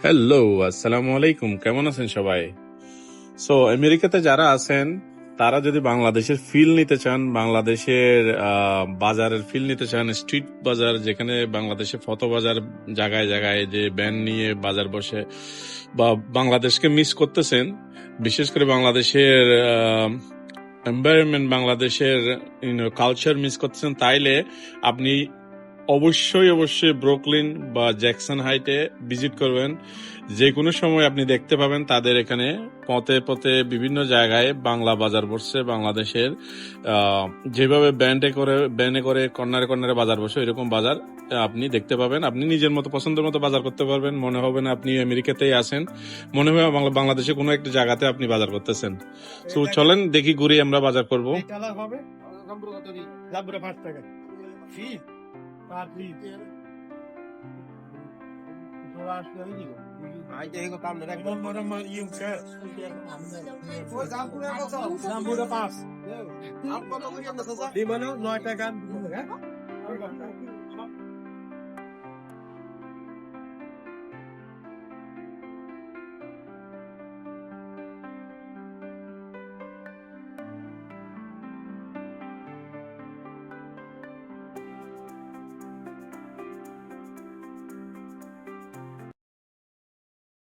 Hello, আসসালামু আলাইকুম। কেমন আছেন সবাই? আমেরিকাতে যারা আছেন তারা যদি বাংলাদেশের ফিল নিতে চান, বাংলাদেশের বাজারের ফিল নিতে চান, স্ট্রিট বাজার যেখানে বাংলাদেশে ফতো বাজার জায়গায় জায়গায় যে ব্যান নিয়ে বাজার বসে, বা বাংলাদেশকে মিস করতেছেন, বিশেষ করে বাংলাদেশের এনভায়রনমেন্ট, বাংলাদেশের কালচার মিস করতেছেন, তাইলে আপনি অবশ্যই ব্রুকলিন বা জ্যাকসন হাইটে ভিজিট করবেন। যে কোনো সময় আপনি দেখতে পাবেন তাদের এখানে পথে পথে বিভিন্ন জায়গায় বাংলা বাজার বসছে। বাংলাদেশের যেভাবে ব্যান্ডে করে কর্নারে কর্নারে বাজার বসে, এরকম বাজার আপনি দেখতে পাবেন। আপনি নিজের মতো পছন্দের মতো বাজার করতে পারবেন। মনে হবে না আপনি আমেরিকাতেই আছেন, মনে হবে বাংলাদেশে কোনো একটা জায়গাতে আপনি বাজার করতেছেন। তো চলেন দেখি ঘুরে আমরা বাজার করব। Di mana? 9 টাকা